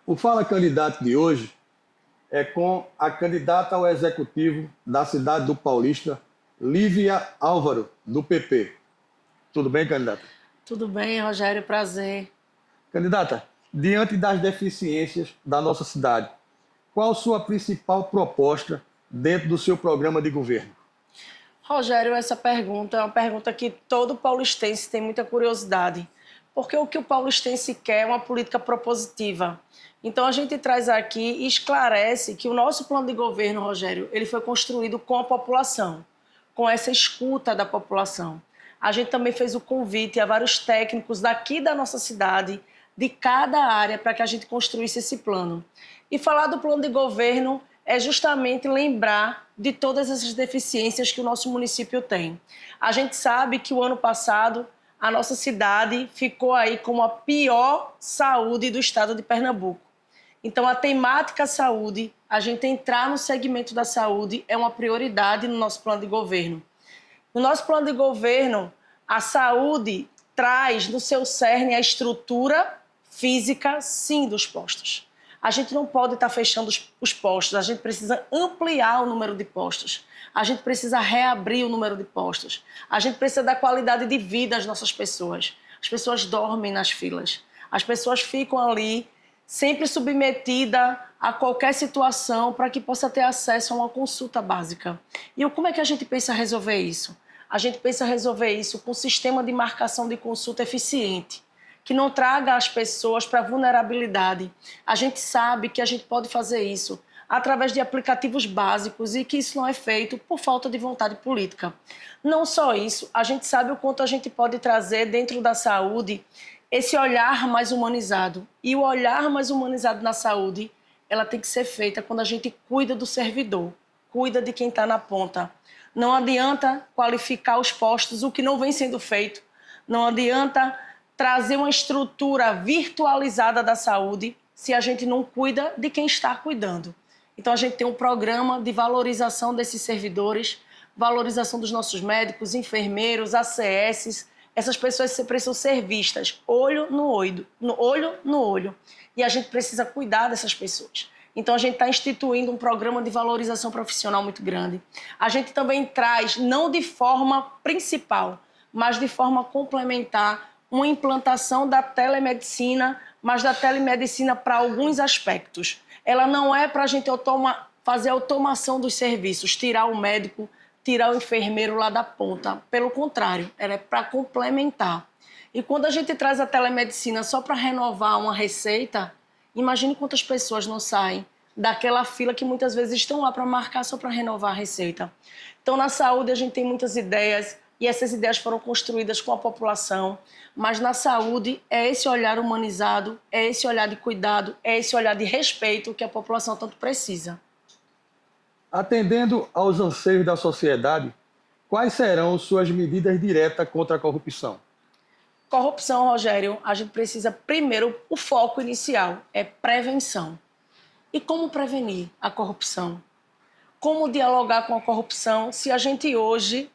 O Fala Candidato de hoje é com a candidata ao executivo da cidade do Paulista, Lívia Álvaro, do PP. Tudo bem, candidata? Tudo bem, Rogério, prazer. Candidata, diante das deficiências da nossa cidade, qual sua principal proposta dentro do seu programa de governo? Rogério, essa pergunta é uma pergunta que todo paulistense tem muita curiosidade, porque o que o paulistense quer é uma política propositiva. Então a gente traz aqui e esclarece que o nosso plano de governo, Rogério, ele foi construído com a população, com essa escuta da população. A gente também fez o convite a vários técnicos daqui da nossa cidade, de cada área, para que a gente construísse esse plano. E falar do plano de governo é justamente lembrar de todas essas deficiências que o nosso município tem. A gente sabe que o ano passado a nossa cidade ficou aí com a pior saúde do estado de Pernambuco. Então a temática saúde, a gente entrar no segmento da saúde é uma prioridade no nosso plano de governo. No nosso plano de governo, a saúde traz no seu cerne a estrutura física, sim, dos postos. A gente não pode estar fechando os postos, a gente precisa ampliar o número de postos, a gente precisa reabrir o número de postos, a gente precisa dar qualidade de vida às nossas pessoas. As pessoas dormem nas filas, as pessoas ficam ali sempre submetidas a qualquer situação para que possa ter acesso a uma consulta básica. E como é que a gente pensa resolver isso? A gente pensa resolver isso com um sistema de marcação de consulta eficiente, que não traga as pessoas para vulnerabilidade. A gente sabe que a gente pode fazer isso através de aplicativos básicos e que isso não é feito por falta de vontade política. Não só isso, a gente sabe o quanto a gente pode trazer dentro da saúde esse olhar mais humanizado. E o olhar mais humanizado na saúde, ela tem que ser feita quando a gente cuida do servidor, cuida de quem está na ponta. Não adianta qualificar os postos, o que não vem sendo feito. Não adianta trazer uma estrutura virtualizada da saúde se a gente não cuida de quem está cuidando. Então a gente tem um programa de valorização desses servidores, valorização dos nossos médicos, enfermeiros, ACS. Essas pessoas precisam ser vistas olho no olho. E a gente precisa cuidar dessas pessoas. Então a gente está instituindo um programa de valorização profissional muito grande. A gente também traz, não de forma principal, mas de forma complementar, uma implantação da telemedicina, mas da telemedicina para alguns aspectos. Ela não é para a gente fazer automação dos serviços, tirar o médico, tirar o enfermeiro lá da ponta. Pelo contrário, ela é para complementar. E quando a gente traz a telemedicina só para renovar uma receita, imagine quantas pessoas não saem daquela fila que muitas vezes estão lá para marcar só para renovar a receita. Então, na saúde, a gente tem muitas ideias, e essas ideias foram construídas com a população, mas na saúde é esse olhar humanizado, é esse olhar de cuidado, é esse olhar de respeito que a população tanto precisa. Atendendo aos anseios da sociedade, quais serão suas medidas diretas contra a corrupção? Corrupção, Rogério, a gente precisa primeiro, o foco inicial é prevenção. E como prevenir a corrupção? Como dialogar com a corrupção se a gente hoje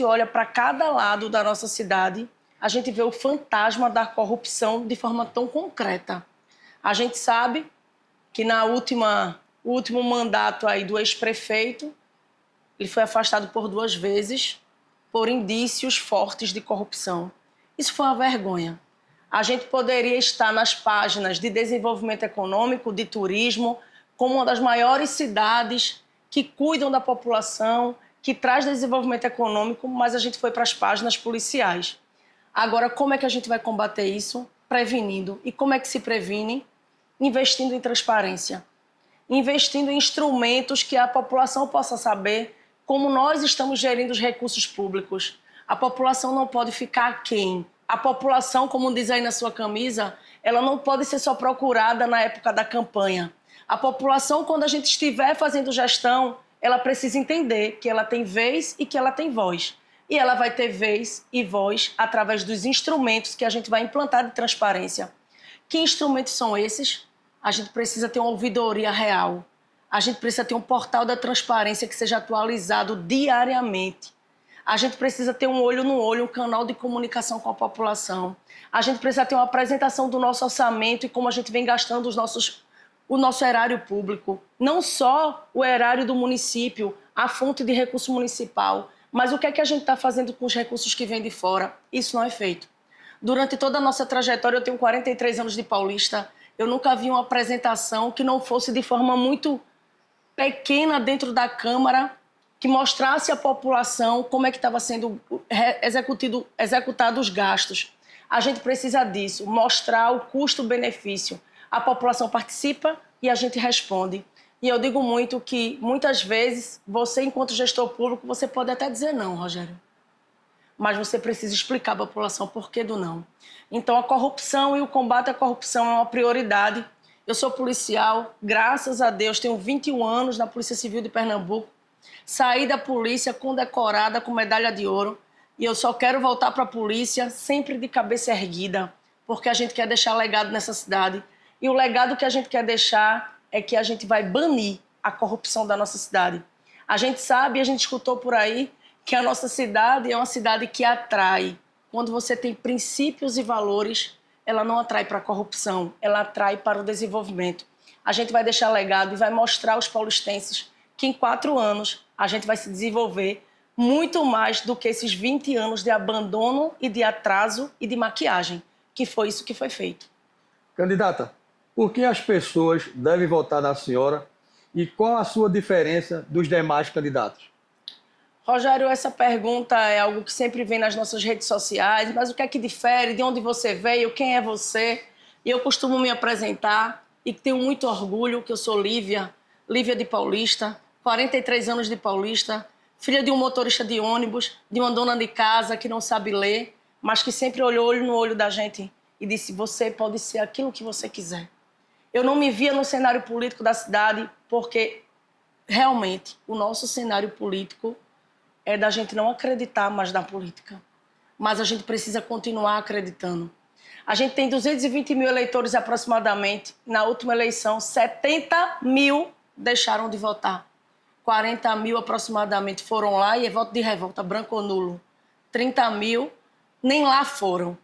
olha para cada lado da nossa cidade, a gente vê o fantasma da corrupção de forma tão concreta. A gente sabe que o último mandato aí do ex-prefeito, ele foi afastado por 2 vezes por indícios fortes de corrupção. Isso foi uma vergonha. A gente poderia estar nas páginas de desenvolvimento econômico, de turismo, como uma das maiores cidades que cuidam da população, que traz desenvolvimento econômico, mas a gente foi para as páginas policiais. Agora, como é que a gente vai combater isso? Prevenindo. E como é que se previne? Investindo em transparência. Investindo em instrumentos que a população possa saber como nós estamos gerindo os recursos públicos. A população não pode ficar aquém. A população, como diz aí na sua camisa, ela não pode ser só procurada na época da campanha. A população, quando a gente estiver fazendo gestão, ela precisa entender que ela tem vez e que ela tem voz. E ela vai ter vez e voz através dos instrumentos que a gente vai implantar de transparência. Que instrumentos são esses? A gente precisa ter uma ouvidoria real. A gente precisa ter um portal da transparência que seja atualizado diariamente. A gente precisa ter um olho no olho, um canal de comunicação com a população. A gente precisa ter uma apresentação do nosso orçamento e como a gente vem gastando o nosso erário público. Não só o erário do município, a fonte de recurso municipal, mas o que é que a gente está fazendo com os recursos que vêm de fora? Isso não é feito. Durante toda a nossa trajetória, eu tenho 43 anos de Paulista, eu nunca vi uma apresentação que não fosse de forma muito pequena dentro da Câmara, que mostrasse à população como é que estava sendo executado os gastos. A gente precisa disso, mostrar o custo-benefício. A população participa e a gente responde. E eu digo muito que, muitas vezes, você, enquanto gestor público, você pode até dizer não, Rogério. Mas você precisa explicar à população por que do não. Então, a corrupção e o combate à corrupção é uma prioridade. Eu sou policial, graças a Deus, tenho 21 anos na Polícia Civil de Pernambuco. Saí da polícia condecorada com medalha de ouro e eu só quero voltar para a polícia sempre de cabeça erguida, porque a gente quer deixar legado nessa cidade. E o legado que a gente quer deixar é que a gente vai banir a corrupção da nossa cidade. A gente sabe, a gente escutou por aí, que a nossa cidade é uma cidade que atrai. Quando você tem princípios e valores, ela não atrai para a corrupção, ela atrai para o desenvolvimento. A gente vai deixar legado e vai mostrar aos paulistenses que em 4 anos a gente vai se desenvolver muito mais do que esses 20 anos de abandono e de atraso e de maquiagem, que foi isso que foi feito. Candidata, por que as pessoas devem votar na senhora e qual a sua diferença dos demais candidatos? Rogério, essa pergunta é algo que sempre vem nas nossas redes sociais, mas o que é que difere, de onde você veio, quem é você? E eu costumo me apresentar e tenho muito orgulho que eu sou Lívia de Paulista, 43 anos de Paulista, filha de um motorista de ônibus, de uma dona de casa que não sabe ler, mas que sempre olhou olho no olho da gente e disse, você pode ser aquilo que você quiser. Eu não me via no cenário político da cidade porque, realmente, o nosso cenário político é da gente não acreditar mais na política. Mas a gente precisa continuar acreditando. A gente tem 220 mil eleitores aproximadamente. Na última eleição, 70 mil deixaram de votar. 40 mil aproximadamente foram lá e é voto de revolta, branco ou nulo. 30 mil nem lá foram.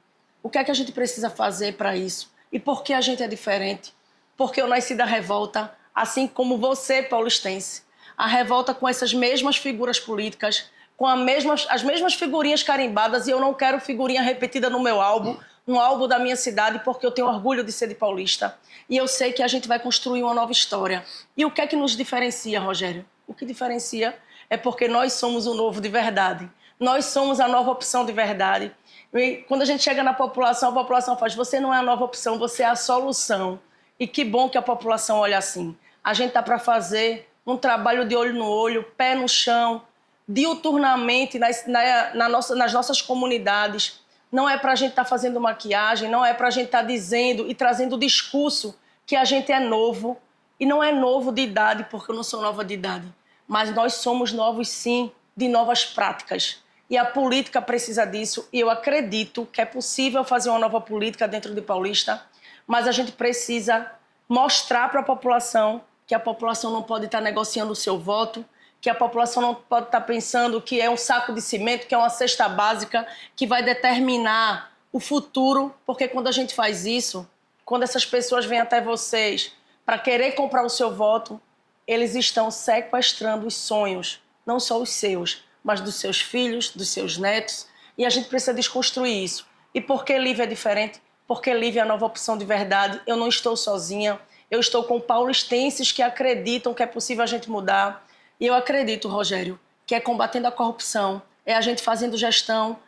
O que é que a gente precisa fazer para isso? E por que a gente é diferente? Porque eu nasci da revolta, assim como você, paulistense. A revolta com essas mesmas figuras políticas, com as mesmas figurinhas carimbadas, e eu não quero figurinha repetida no meu álbum, no álbum da minha cidade, porque eu tenho orgulho de ser de Paulista. E eu sei que a gente vai construir uma nova história. E o que é que nos diferencia, Rogério? O que diferencia é porque nós somos o novo de verdade. Nós somos a nova opção de verdade. E quando a gente chega na população, a população faz, você não é a nova opção, você é a solução. E que bom que a população olha assim. A gente está para fazer um trabalho de olho no olho, pé no chão, diuturnamente nas nossas comunidades. Não é para a gente estar fazendo maquiagem, não é para a gente estar dizendo e trazendo o discurso que a gente é novo. E não é novo de idade, porque eu não sou nova de idade. Mas nós somos novos, sim, de novas práticas. E a política precisa disso. E eu acredito que é possível fazer uma nova política dentro de Paulista. Mas a gente precisa mostrar para a população que a população não pode estar negociando o seu voto, que a população não pode estar pensando que é um saco de cimento, que é uma cesta básica, que vai determinar o futuro. Porque quando a gente faz isso, quando essas pessoas vêm até vocês para querer comprar o seu voto, eles estão sequestrando os sonhos, não só os seus, mas dos seus filhos, dos seus netos, e a gente precisa desconstruir isso. E por que Lívia é diferente? Porque Lívia é a nova opção de verdade. Eu não estou sozinha, eu estou com paulistenses que acreditam que é possível a gente mudar. E eu acredito, Rogério, que é combatendo a corrupção, é a gente fazendo gestão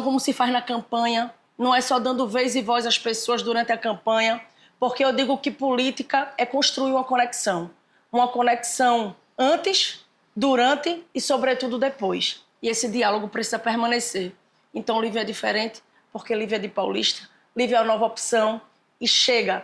como se faz na campanha, não é só dando vez e voz às pessoas durante a campanha, porque eu digo que política é construir uma conexão antes, durante e, sobretudo, depois. E esse diálogo precisa permanecer. Então, Lívia é diferente, porque Lívia é de Paulista, Lívia é a nova opção e chega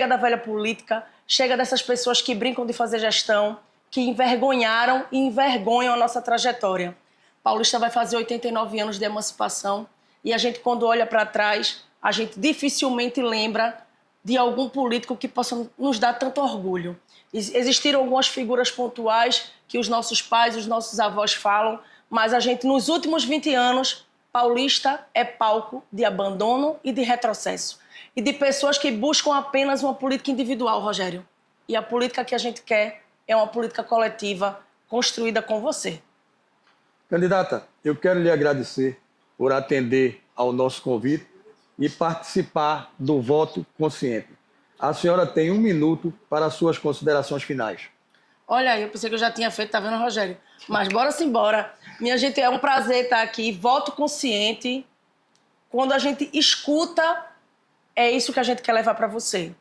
da velha política, chega dessas pessoas que brincam de fazer gestão, que envergonharam e envergonham a nossa trajetória. Paulista vai fazer 89 anos de emancipação e a gente, quando olha para trás, a gente dificilmente lembra de algum político que possa nos dar tanto orgulho. Existiram algumas figuras pontuais que os nossos pais, os nossos avós falam, mas a gente, nos últimos 20 anos, Paulista é palco de abandono e de retrocesso. E de pessoas que buscam apenas uma política individual, Rogério. E a política que a gente quer é uma política coletiva construída com você. Candidata, eu quero lhe agradecer por atender ao nosso convite e participar do voto consciente. A senhora tem 1 minuto para as suas considerações finais. Olha, eu pensei que eu já tinha feito, tá vendo, Rogério? Mas bora simbora. Minha gente, é um prazer estar aqui. Voto consciente. Quando a gente escuta, é isso que a gente quer levar para você.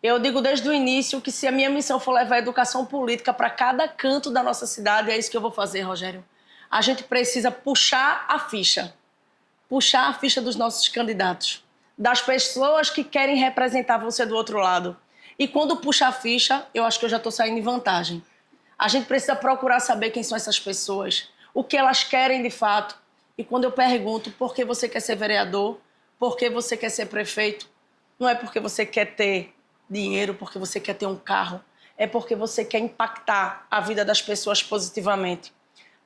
Eu digo desde o início que se a minha missão for levar a educação política para cada canto da nossa cidade, é isso que eu vou fazer, Rogério. A gente precisa puxar a ficha dos nossos candidatos, das pessoas que querem representar você do outro lado. E quando puxa a ficha, eu acho que eu já estou saindo em vantagem. A gente precisa procurar saber quem são essas pessoas, o que elas querem de fato. E quando eu pergunto por que você quer ser vereador, por que você quer ser prefeito, não é porque você quer ter dinheiro, porque você quer ter um carro, é porque você quer impactar a vida das pessoas positivamente.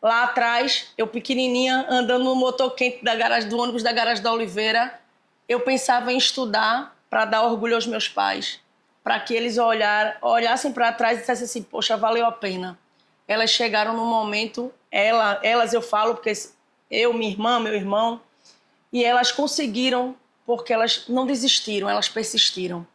Lá atrás, eu pequenininha, andando no motor quente do ônibus da garagem da Oliveira, eu pensava em estudar para dar orgulho aos meus pais, para que eles olhassem para trás e dissessem assim, poxa, valeu a pena. Elas chegaram no momento, elas eu falo, porque eu, minha irmã, meu irmão, e elas conseguiram, porque elas não desistiram, elas persistiram.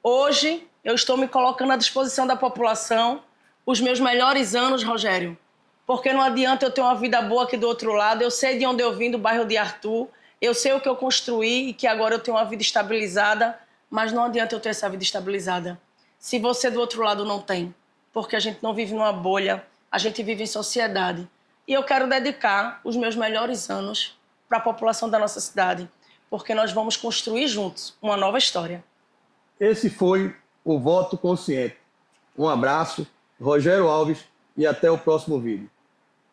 Hoje, eu estou me colocando à disposição da população, os meus melhores anos, Rogério, porque não adianta eu ter uma vida boa aqui do outro lado, eu sei de onde eu vim, do bairro de Arthur, eu sei o que eu construí e que agora eu tenho uma vida estabilizada, mas não adianta eu ter essa vida estabilizada se você do outro lado não tem, porque a gente não vive numa bolha, a gente vive em sociedade. E eu quero dedicar os meus melhores anos para a população da nossa cidade, porque nós vamos construir juntos uma nova história. Esse foi o Voto Consciente. Um abraço, Rogério Alves, e até o próximo vídeo.